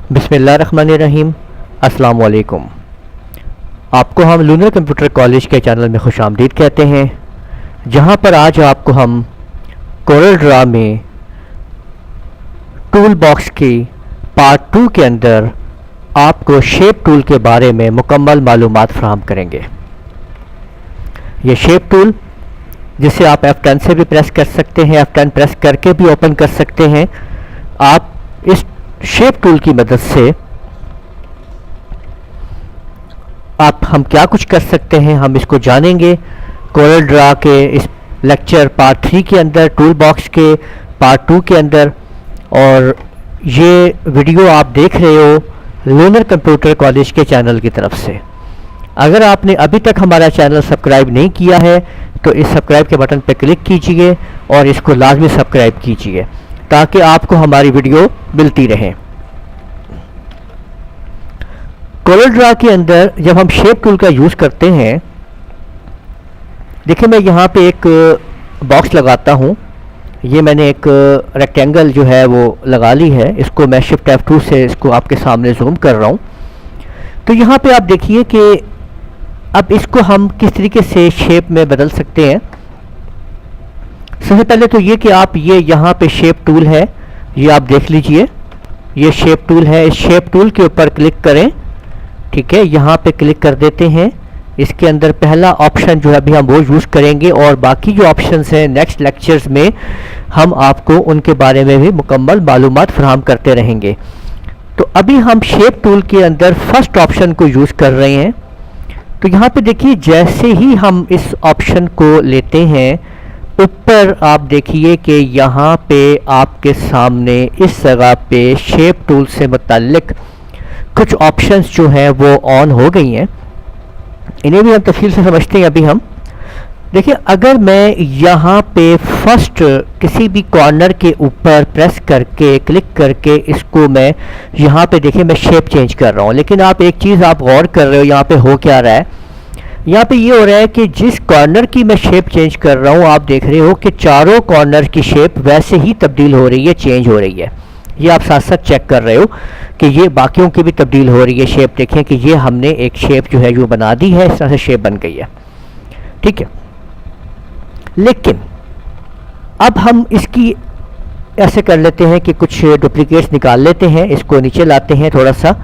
बिस्मिल्लाहिर्रहमानिर्रहीम। अस्सलाम वालेकुम। आपको हम लूनर कंप्यूटर कॉलेज के चैनल में खुशामदीद कहते हैं, जहां पर आज आपको हम कोरल ड्रा में टूल बॉक्स की पार्ट 2 के अंदर आपको शेप टूल के बारे में मुकम्मल मालूमात फराहम करेंगे। ये शेप टूल जिसे आप F10 से भी प्रेस कर सकते हैं, F10 प्रेस करके भी ओपन कर सकते हैं। आप इस शेप टूल की मदद से हम क्या कुछ कर सकते हैं, हम इसको जानेंगे कोरल ड्रा के इस लेक्चर पार्ट 3 के अंदर, टूल बॉक्स के पार्ट 2 के अंदर। और ये वीडियो आप देख रहे हो लूनर कंप्यूटर कॉलेज के चैनल की तरफ से। अगर आपने अभी तक हमारा चैनल सब्सक्राइब नहीं किया है तो इस सब्सक्राइब के बटन पर क्लिक कीजिए और इसको लाजमी सब्सक्राइब कीजिए ताकि आपको हमारी वीडियो मिलती रहे। कोरल ड्रा के अंदर जब हम शेप टूल का यूज़ करते हैं, देखिए मैं यहाँ पे एक बॉक्स लगाता हूँ। ये मैंने एक रेक्टेंगल जो है वो लगा ली है, इसको मैं शिफ्ट F2 से इसको आपके सामने जूम कर रहा हूँ। तो यहाँ पे आप देखिए कि अब इसको हम किस तरीके से शेप में बदल सकते हैं। सबसे पहले तो ये कि आप ये यहाँ पे शेप टूल है, ये आप देख लीजिए, ये शेप टूल है। इस शेप टूल के ऊपर क्लिक करें, ठीक है, यहाँ पे क्लिक कर देते हैं। इसके अंदर पहला ऑप्शन जो है अभी हम वो यूज़ करेंगे और बाकी जो ऑप्शंस हैं नेक्स्ट लेक्चर्स में हम आपको उनके बारे में भी मुकम्मल मालूमात फराहम करते रहेंगे। तो अभी हम शेप टूल के अंदर फर्स्ट ऑप्शन को यूज़ कर रहे हैं। तो यहाँ पे देखिए जैसे ही हम इस ऑप्शन को लेते हैं, ऊपर आप देखिए कि यहाँ पे आपके सामने इस जगह पे शेप टूल से मुताल्लिक कुछ ऑप्शंस जो हैं वो ऑन हो गई हैं। इन्हें भी हम तफसील से समझते हैं। अभी हम देखिए, अगर मैं यहाँ पे फर्स्ट किसी भी कॉर्नर के ऊपर प्रेस करके क्लिक करके इसको मैं यहाँ पे देखिए मैं शेप चेंज कर रहा हूँ, लेकिन आप एक चीज़ आप गौर कर रहे हो, यहाँ पे हो क्या रहा है। यहाँ पे ये हो रहा है कि जिस कॉर्नर की मैं शेप चेंज कर रहा हूँ, आप देख रहे हो कि चारों कॉर्नर की शेप वैसे ही तब्दील हो रही है, चेंज हो रही है। ये आप साथ साथ चेक कर रहे हो कि ये बाकियों की भी तब्दील हो रही है शेप। देखें कि ये हमने एक शेप जो है जो बना दी है, इस तरह से शेप बन गई है, ठीक है। लेकिन अब हम इसकी ऐसे कर लेते हैं कि कुछ डुप्लीकेट्स निकाल लेते हैं, इसको नीचे लाते हैं थोड़ा सा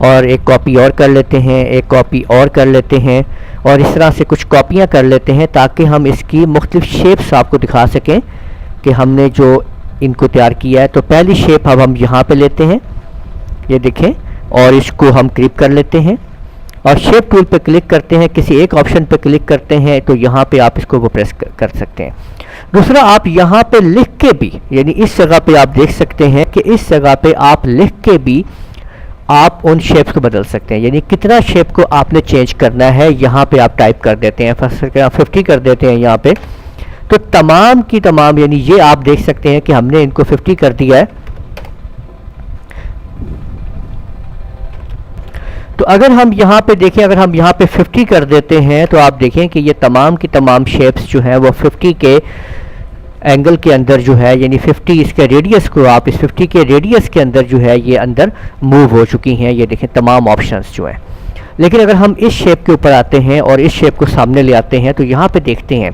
और एक कॉपी और कर लेते हैं, एक कॉपी और कर लेते हैं और इस तरह से कुछ कॉपियाँ कर लेते हैं ताकि हम इसकी मुख्तलिफ शेप्स आपको दिखा सकें कि हमने जो इनको तैयार किया है। तो पहली शेप अब हम यहाँ पे लेते हैं, ये देखें, और इसको हम क्लिक कर लेते हैं और शेप टूल पे क्लिक करते हैं, किसी एक ऑप्शन पे क्लिक करते हैं तो यहाँ पे आप इसको वो प्रेस कर सकते हैं। दूसरा, आप यहाँ पे लिख के भी, यानी इस जगह पे आप देख सकते हैं कि इस जगह पे आप लिख के भी आप उन शेप्स को बदल सकते हैं, यानी कितना शेप को आपने चेंज करना है यहाँ पे आप टाइप कर देते हैं। फर्स्ट 50 कर देते हैं यहाँ पे, तो तमाम की तमाम, यानी ये आप देख सकते हैं कि हमने इनको 50 कर दिया है। तो अगर हम यहाँ पे देखें, अगर हम यहाँ पे 50 कर देते हैं तो आप देखें कि ये तमाम की तमाम शेप्स जो है वो 50 के एंगल के अंदर जो है, यानी 50 इसके रेडियस को आप इस 50 के रेडियस के अंदर जो है ये अंदर मूव हो चुकी हैं। ये देखें तमाम ऑप्शंस जो हैं। लेकिन अगर हम इस शेप के ऊपर आते हैं और इस शेप को सामने ले आते हैं तो यहाँ पे देखते हैं,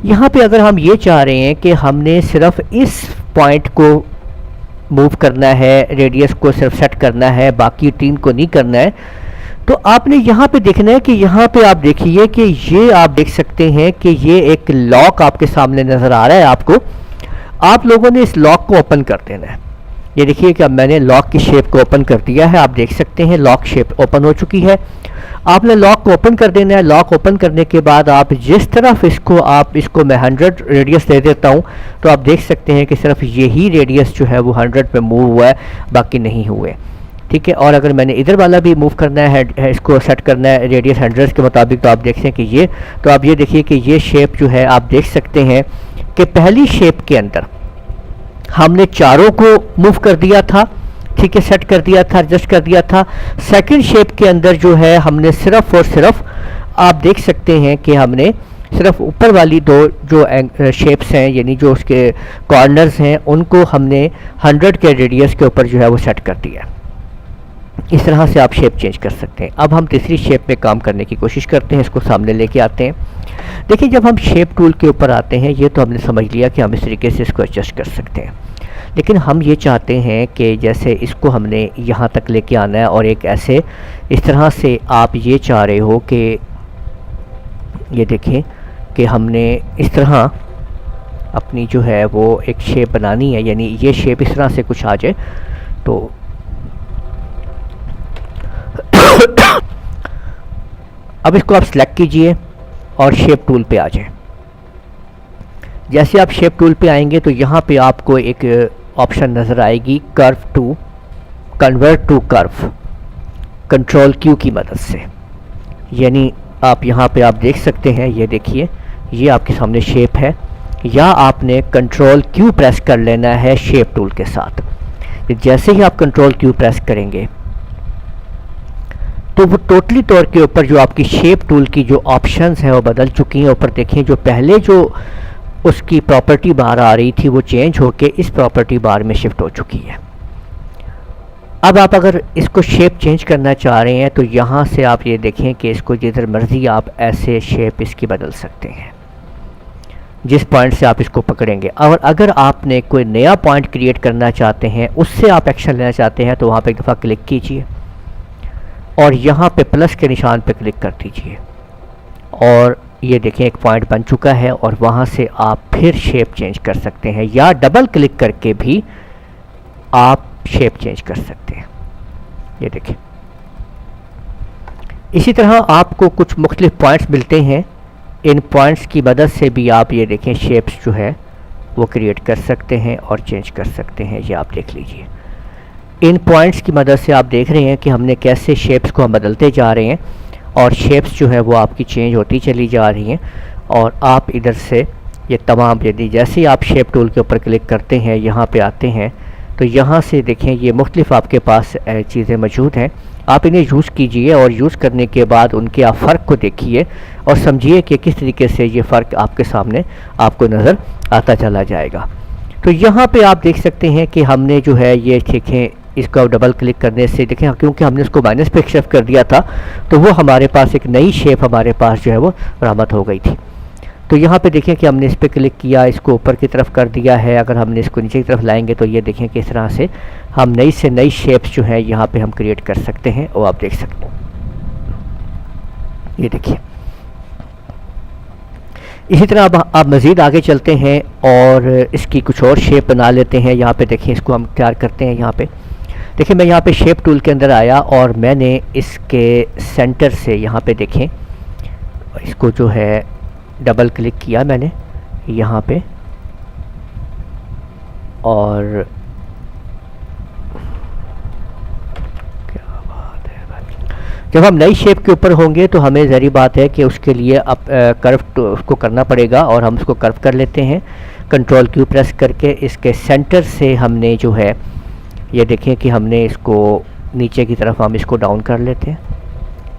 यहाँ पे अगर हम ये चाह रहे हैं कि हमने सिर्फ इस पॉइंट को मूव करना है, रेडियस को सिर्फ सेट करना है, बाकी 3 को नहीं करना है, तो आपने यहाँ पे देखना है कि यहाँ पे आप देखिए कि ये आप देख सकते हैं कि ये एक लॉक आपके सामने नज़र आ रहा है आपको। आप लोगों ने इस लॉक को ओपन कर देना है। ये देखिए कि अब मैंने लॉक की शेप को ओपन कर दिया है, आप देख सकते हैं लॉक शेप ओपन हो चुकी है। आपने लॉक को ओपन कर देना है। लॉक ओपन करने के बाद आप जिस तरफ इसको मैं 100 रेडियस दे देता हूँ, तो आप देख सकते हैं कि सिर्फ यही रेडियस जो है वो 100 पे मूव हुआ है, बाकी नहीं हुए, ठीक है। और अगर मैंने इधर वाला भी मूव करना है, इसको सेट करना है रेडियस 100 के मुताबिक, तो आप देखते हैं कि ये, तो आप ये देखिए कि ये शेप जो है आप देख सकते हैं कि पहली शेप के अंदर हमने चारों को मूव कर दिया था, ठीक है, सेट कर दिया था, एडजस्ट कर दिया था। सेकंड शेप के अंदर जो है हमने सिर्फ और सिर्फ आप देख सकते हैं कि हमने सिर्फ ऊपर वाली दो जो शेप्स हैं, यानी जो उसके कॉर्नर्स हैं, उनको हमने 100 के रेडियस के ऊपर जो है वो सेट कर दिया। इस तरह से आप शेप चेंज कर सकते हैं। अब हम तीसरी शेप पे काम करने की कोशिश करते हैं, इसको सामने लेके आते हैं। देखिए, जब हम शेप टूल के ऊपर आते हैं, ये तो हमने समझ लिया कि हम इस तरीके से इसको एडजस्ट कर सकते हैं, लेकिन हम ये चाहते हैं कि जैसे इसको हमने यहाँ तक लेके आना है और एक ऐसे इस तरह से आप ये चाह रहे हो कि ये देखें कि हमने इस तरह अपनी जो है वो एक शेप बनानी है, यानी ये शेप इस तरह से कुछ आ जाए। तो अब इसको आप सिलेक्ट कीजिए और शेप टूल पे आ जाए। जैसे आप शेप टूल पे आएंगे तो यहाँ पे आपको एक ऑप्शन नज़र आएगी, curve to convert to curve, control Q की मदद से। यानी आप यहाँ पे आप देख सकते हैं, ये देखिए ये आपके सामने शेप है, या आपने कंट्रोल क्यू प्रेस कर लेना है शेप टूल के साथ। जैसे ही आप कंट्रोल क्यू प्रेस करेंगे तो वो टोटली तौर के ऊपर जो आपकी शेप टूल की जो ऑप्शंस हैं वो बदल चुकी हैं। ऊपर देखें, जो पहले जो उसकी प्रॉपर्टी बार आ रही थी वो चेंज होके इस प्रॉपर्टी बार में शिफ्ट हो चुकी है। अब आप अगर इसको शेप चेंज करना चाह रहे हैं तो यहाँ से आप ये देखें कि इसको जिधर मर्ज़ी आप ऐसे शेप इसकी बदल सकते हैं, जिस पॉइंट से आप इसको पकड़ेंगे। और अगर आपने कोई नया पॉइंट क्रिएट करना चाहते हैं, उससे आप एक्शन लेना चाहते हैं, तो वहाँ पे एक दफ़ा क्लिक कीजिए और यहाँ पे प्लस के निशान पे क्लिक कर दीजिए और ये देखें एक पॉइंट बन चुका है। और वहाँ से आप फिर शेप चेंज कर सकते हैं, या डबल क्लिक करके भी आप शेप चेंज कर सकते हैं। ये देखें, इसी तरह आपको कुछ मुख्तलिफ पॉइंट्स मिलते हैं। इन पॉइंट्स की मदद से भी आप ये देखें शेप्स जो है वो क्रिएट कर सकते हैं और चेंज कर सकते हैं। ये आप देख लीजिए, इन पॉइंट्स की मदद से आप देख रहे हैं कि हमने कैसे शेप्स को हम बदलते जा रहे हैं और शेप्स जो है वो आपकी चेंज होती चली जा रही हैं। और आप इधर से ये तमाम, यदि जैसे ही आप शेप टूल के ऊपर क्लिक करते हैं, यहाँ पे आते हैं, तो यहाँ से देखें ये मुख्तलिफ आपके पास चीज़ें मौजूद हैं। आप इन्हें यूज़ कीजिए और यूज़ करने के बाद उनके आप फ़र्क को देखिए और समझिए कि किस तरीके से ये फ़र्क आपके सामने आपको नज़र आता चला जाएगा। तो यहाँ पे आप देख सकते हैं कि हमने जो है ये देखें, इसको डबल क्लिक करने से देखें, क्योंकि हमने इसको माइनस पे शिफ्ट कर दिया था तो वो हमारे पास एक नई शेप हमारे पास जो है वो बरामद हो गई थी। तो यहाँ पे देखें कि हमने इस पर क्लिक किया, इसको ऊपर की तरफ कर दिया है। अगर हमने इसको नीचे की तरफ लाएंगे तो ये देखें कि इस तरह से हम नई से नई शेप्स जो है यहाँ पे हम क्रिएट कर सकते हैं। और आप देख सकते हैं, ये देखिए। इसी तरह अब आप मज़ीद आगे चलते हैं और इसकी कुछ और शेप बना लेते हैं। यहाँ पे देखें, इसको हम तैयार करते हैं। यहाँ पे देखिए, मैं यहाँ पे शेप टूल के अंदर आया और मैंने इसके सेंटर से यहाँ पे देखें, इसको जो है डबल क्लिक किया मैंने यहाँ पे, और क्या बात है भाई, जब हम नई शेप के ऊपर होंगे तो हमें ज़रूरी बात है कि उसके लिए अब कर्व उसको करना पड़ेगा। और हम उसको कर्व कर लेते हैं कंट्रोल क्यू प्रेस करके। इसके सेंटर से हमने जो है ये देखें कि हमने इसको नीचे की तरफ हम इसको डाउन कर लेते हैं।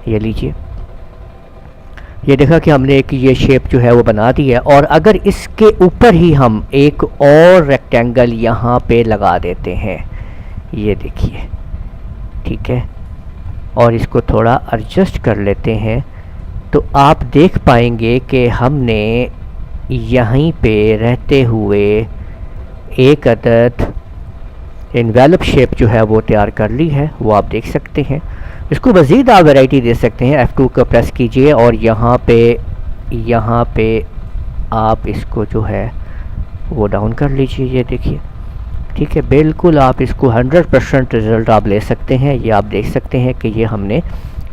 ये लीजिए, ये देखा कि हमने एक ये शेप जो है वो बना दी है। और अगर इसके ऊपर ही हम एक और रेक्टेंगल यहाँ पे लगा देते हैं, ये देखिए, ठीक है, और इसको थोड़ा एडजस्ट कर लेते हैं, तो आप देख पाएंगे कि हमने यहीं पे रहते हुए एक अदद इन्वेलप शेप जो है वो तैयार कर ली है, वो आप देख सकते हैं। इसको मज़ीद आप वैरायटी दे सकते हैं। F2 को प्रेस कीजिए और यहाँ पे आप इसको जो है वो डाउन कर लीजिए। ये देखिए, ठीक है, बिल्कुल आप इसको 100% रिज़ल्ट आप ले सकते हैं। ये आप देख सकते हैं कि ये हमने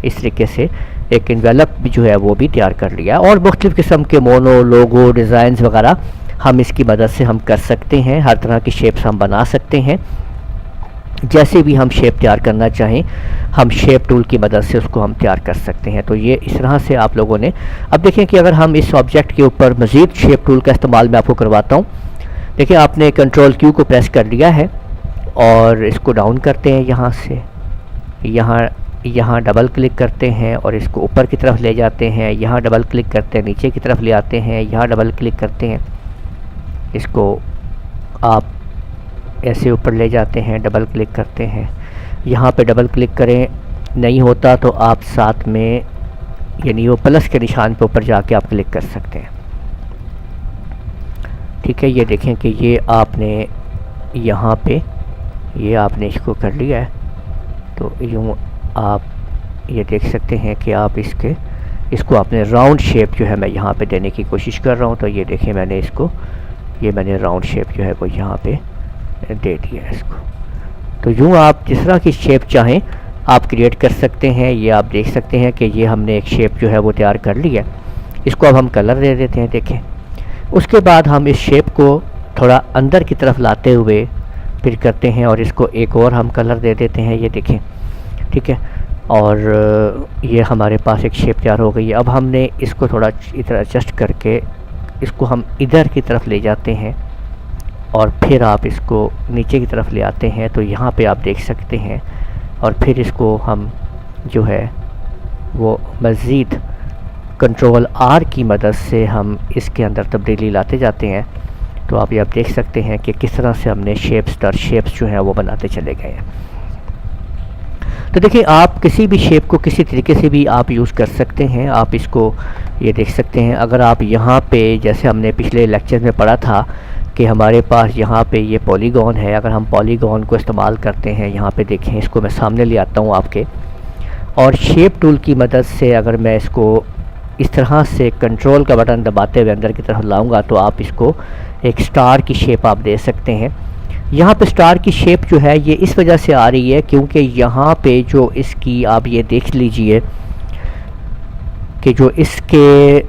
इस तरीके से एक इन्वेलप भी जो है वो भी तैयार कर लिया। और मुख्तलिफ़ किस्म के मोनो, लोगो, डिज़ाइंस वगैरह हम इसकी मदद से हम कर सकते हैं। हर तरह की शेप्स हम बना सकते हैं। जैसे भी हम शेप तैयार करना चाहें, हम शेप टूल की मदद से उसको हम तैयार कर सकते हैं। तो ये इस तरह से आप लोगों ने, अब देखें कि अगर हम इस ऑब्जेक्ट के ऊपर मज़ीद शेप टूल का इस्तेमाल मैं आपको करवाता हूँ। देखिए, आपने कंट्रोल क्यू को प्रेस कर लिया है और इसको डाउन करते हैं यहाँ से। यहाँ यहाँ डबल क्लिक करते हैं और इसको ऊपर की तरफ ले जाते हैं, यहाँ डबल क्लिक करते हैं नीचे की तरफ ले आते हैं, यहाँ डबल क्लिक करते हैं, इसको आप ऐसे ऊपर ले जाते हैं, डबल क्लिक करते हैं, यहाँ पे डबल क्लिक करें, नहीं होता तो आप साथ में यानी वो प्लस के निशान पे ऊपर जाके आप क्लिक कर सकते हैं। ठीक है, ये देखें कि ये आपने यहाँ पे ये आपने इसको कर लिया है। तो यूँ आप ये देख सकते हैं कि आप इसको आपने राउंड शेप जो है मैं यहाँ पे देने की कोशिश कर रहा हूँ। तो ये देखें मैंने इसको मैंने राउंड शेप जो है वो यहाँ पे दे दिया है इसको। तो यूँ आप जिस तरह की शेप चाहें आप क्रिएट कर सकते हैं। ये आप देख सकते हैं कि ये हमने एक शेप जो है वो तैयार कर ली है। इसको अब हम कलर दे देते हैं, देखें। उसके बाद हम इस शेप को थोड़ा अंदर की तरफ लाते हुए फिर करते हैं और इसको एक और हम कलर दे देते हैं, ये देखें। ठीक है, और ये हमारे पास एक शेप तैयार हो गई है। अब हमने इसको थोड़ा इधर एडजस्ट करके इसको हम इधर की तरफ ले जाते हैं और फिर आप इसको नीचे की तरफ ले आते हैं। तो यहाँ पे आप देख सकते हैं और फिर इसको हम जो है वो मज़ीद कंट्रोल आर की मदद से हम इसके अंदर तब्दीली लाते जाते हैं। तो आप देख सकते हैं कि किस तरह से हमने शेप्स दर शेप्स जो हैं वो बनाते चले गए हैं। तो देखिए, आप किसी भी शेप को किसी तरीके से भी आप यूज़ कर सकते हैं। आप इसको ये देख सकते हैं, अगर आप यहाँ पे जैसे हमने पिछले लेक्चर में पढ़ा था कि हमारे पास यहाँ पे ये पॉलीगॉन है, अगर हम पॉलीगॉन को इस्तेमाल करते हैं, यहाँ पे देखें, इसको मैं सामने ले आता हूँ आपके, और शेप टूल की मदद से अगर मैं इसको इस तरह से कंट्रोल का बटन दबाते हुए अंदर की तरफ लाऊंगा तो आप इसको एक स्टार की शेप आप दे सकते हैं। यहाँ पे स्टार की शेप जो है ये इस वजह से आ रही है क्योंकि यहाँ पे जो इसकी आप ये देख लीजिए कि जो इसके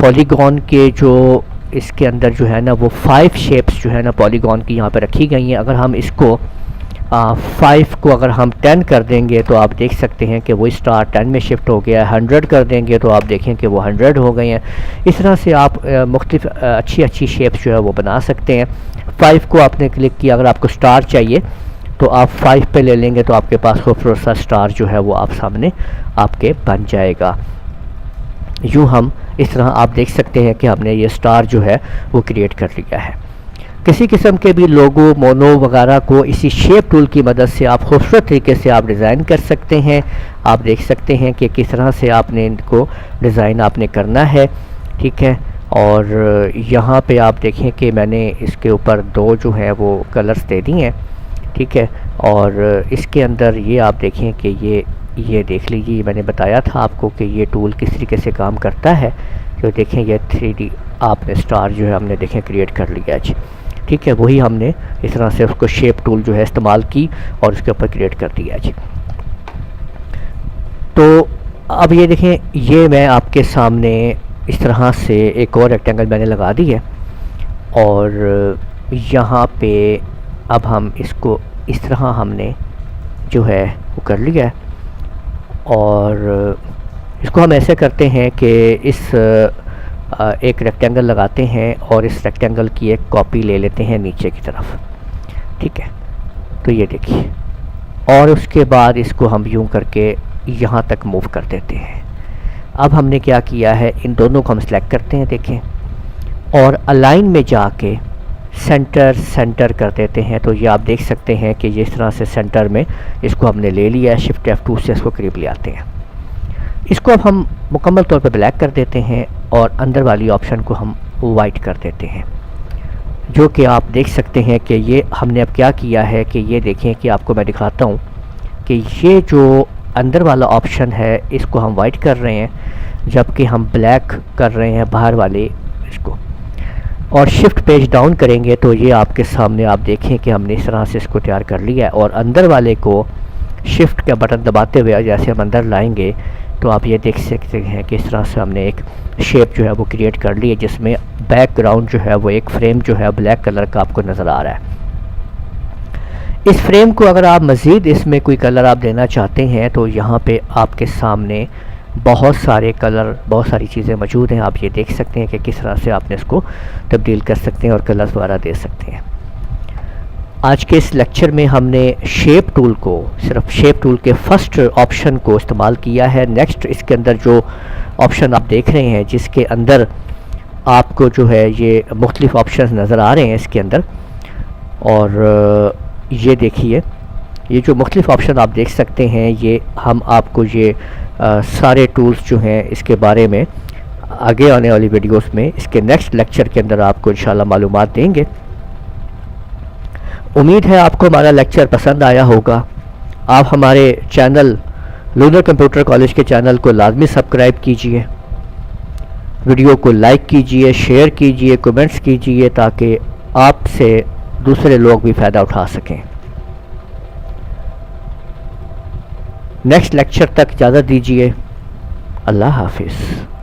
पॉलीगॉन के जो इसके अंदर जो है ना वो 5 शेप्स जो है ना पॉलीगॉन की यहाँ पे रखी गई हैं। अगर हम इसको 5 को अगर हम 10 कर देंगे तो आप देख सकते हैं कि वो स्टार 10 में शिफ्ट हो गया है। 100 कर देंगे तो आप देखें कि वो 100 हो गए हैं। इस तरह से आप मुख्तलिफ अच्छी शेप्स जो है वो बना सकते हैं। 5 को आपने क्लिक किया, अगर आपको स्टार चाहिए तो आप 5 पे ले लेंगे तो आपके पास खूबसूरत सा स्टार जो है वो आप सामने आपके बन जाएगा। यूँ हम इस तरह आप देख सकते हैं कि हमने ये स्टार जो है वो क्रिएट कर लिया है। किसी किस्म के भी लोगो मोनो वगैरह को इसी शेप टूल की मदद से आप खूबसूरत तरीके से आप डिज़ाइन कर सकते हैं। आप देख सकते हैं कि किस तरह से आपने इनको डिज़ाइन आपने करना है। ठीक है, और यहाँ पे आप देखें कि मैंने इसके ऊपर 2 जो हैं वो कलर्स दे दिए हैं। ठीक है, और इसके अंदर ये आप देखें कि ये देख लीजिए, मैंने बताया था आपको कि ये टूल किस तरीके से काम करता है। तो देखें ये 3D आपने स्टार जो है हमने देखें क्रिएट कर लिया जी। ठीक है, वही हमने इस तरह से उसको शेप टूल जो है इस्तेमाल की और उसके ऊपर क्रिएट कर दिया जी। तो अब ये देखें, ये मैं आपके सामने इस तरह से एक और रेक्टेंगल मैंने लगा दी है और यहाँ पे अब हम इसको इस तरह हमने जो है वो कर लिया है। और इसको हम ऐसे करते हैं कि इस एक रेक्टेंगल लगाते हैं और इस रेक्टेंगल की एक कॉपी ले लेते हैं नीचे की तरफ। ठीक है, तो ये देखिए, और उसके बाद इसको हम यूं करके यहाँ तक मूव कर देते हैं। अब हमने क्या किया है, इन दोनों को हम सेलेक्ट करते हैं, देखें, और अलाइन में जाके सेंटर कर देते हैं। तो ये आप देख सकते हैं कि इस तरह से सेंटर में इसको हमने ले लिया है। शिफ्ट F2 से इसको करीब ले आते हैं। इसको अब हम मुकम्मल तौर पे ब्लैक कर देते हैं और अंदर वाली ऑप्शन को हम वाइट कर देते हैं, जो कि आप देख सकते हैं कि ये हमने अब क्या किया है कि ये देखें कि आपको मैं दिखाता हूँ कि ये जो अंदर वाला ऑप्शन है इसको हम वाइट कर रहे हैं, जबकि हम ब्लैक कर रहे हैं बाहर वाले इसको। और शिफ्ट पेज डाउन करेंगे तो ये आपके सामने आप देखें कि हमने इस तरह से इसको तैयार कर लिया है। और अंदर वाले को शिफ्ट का बटन दबाते हुए जैसे हम अंदर लाएंगे तो आप ये देख सकते हैं कि इस तरह से हमने एक शेप जो है वो क्रिएट कर ली है, जिसमें बैकग्राउंड जो है वो एक फ्रेम जो है ब्लैक कलर का आपको नज़र आ रहा है। इस फ्रेम को अगर आप मज़ीद इसमें कोई कलर आप देना चाहते हैं तो यहाँ पे आपके सामने बहुत सारे कलर, बहुत सारी चीज़ें मौजूद हैं। आप ये देख सकते हैं कि किस तरह से आपने इसको तब्दील कर सकते हैं और कलर्स वगैरह दे सकते हैं। आज के इस लेक्चर में हमने शेप टूल को, सिर्फ शेप टूल के फर्स्ट ऑप्शन को इस्तेमाल किया है। नेक्स्ट इसके अंदर जो ऑप्शन आप देख रहे हैं, जिसके अंदर आपको जो है ये मुख्तलिफ़ ऑप्शंस नज़र आ रहे हैं इसके अंदर, और ये देखिए ये जो मुख्तलिफ़ ऑप्शन आप देख सकते हैं, ये हम आपको ये सारे टूल्स जो हैं इसके बारे में आगे आने वाली वीडियोस में, इसके नेक्स्ट लेक्चर के अंदर आपको इंशाल्लाह मालूमात देंगे। उम्मीद है आपको हमारा लेक्चर पसंद आया होगा। आप हमारे चैनल लूनर कंप्यूटर कॉलेज के चैनल को लाजमी सब्सक्राइब कीजिए, वीडियो को लाइक कीजिए, शेयर कीजिए, कमेंट्स कीजिए, ताकि आपसे दूसरे लोग भी फ़ायदा उठा सकें। नेक्स्ट लेक्चर तक इजाज़त दीजिए। अल्लाह हाफिज़।